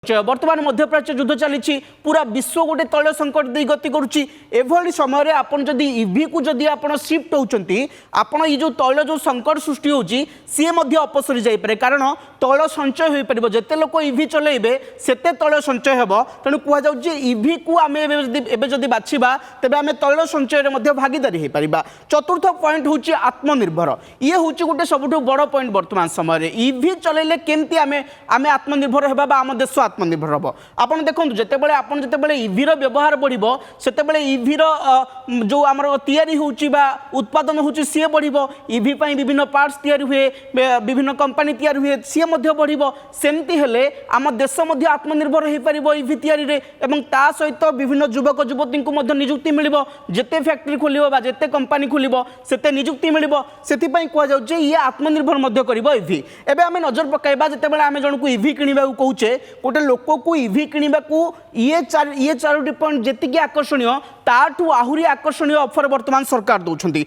बर्तमान मध्यप्राच्य युद्ध चली पूरा विश्व गोटे तैल संकट दे गति करुच्ची एभली समय आपन जदि ईवी को जदि आपन शिफ्ट होउचंती आपन ये जो तैल जो संकट सृष्टि होउची सी मध्य अपसरी जाई पारे कारण तैल संचय होई परिबो जेते लोक ईवी चलेबे सेते तैल संचय हेबो तेणु कुआ जाउची ईवी को आमे एबे जदि बाछिबा तबे आमे तैल संचय रे मध्य भागीदारी हे परिबा। चतुर्थ पॉइंट होउची आत्मनिर्भर ये होउची गोटे सबुठु बड़ पॉइंट वर्तमान समय रे ईवी चलेले केमती आमे आमे आत्मनिर्भर हेबा बा आम देश आत्मनिर्भर हम आपन देखो जिते ईवी व्यवहार बढ़ो से ईवी जो आम तैयारी होउची बा उत्पादन होउची सी बढ़ो ईवी विभिन्न पार्ट्स तैयारी हुए विभिन्न कंपनी तैयारी हुए सी बढ़ो सेमती हेले आम देश आत्मनिर्भर हो पार ईवी तैयारी रे एवं ता सहित विभिन्न युवक युवती को निजुक्ति मिल जिते फैक्ट्री खोल जिते कंपनी खोल से निजुक्ति मिल से कहुचे ये आत्मनिर्भर कर ईवी एवं आम नजर पकाइबा जिते आम जन को ईवी किणवा कौचे गोटे लोक को ईवी किणवा ये चारोटी पॉइंट जी आकर्षणीय ताठू आहुरी आकर्षणीय ऑफर वर्तमान सरकार दौरान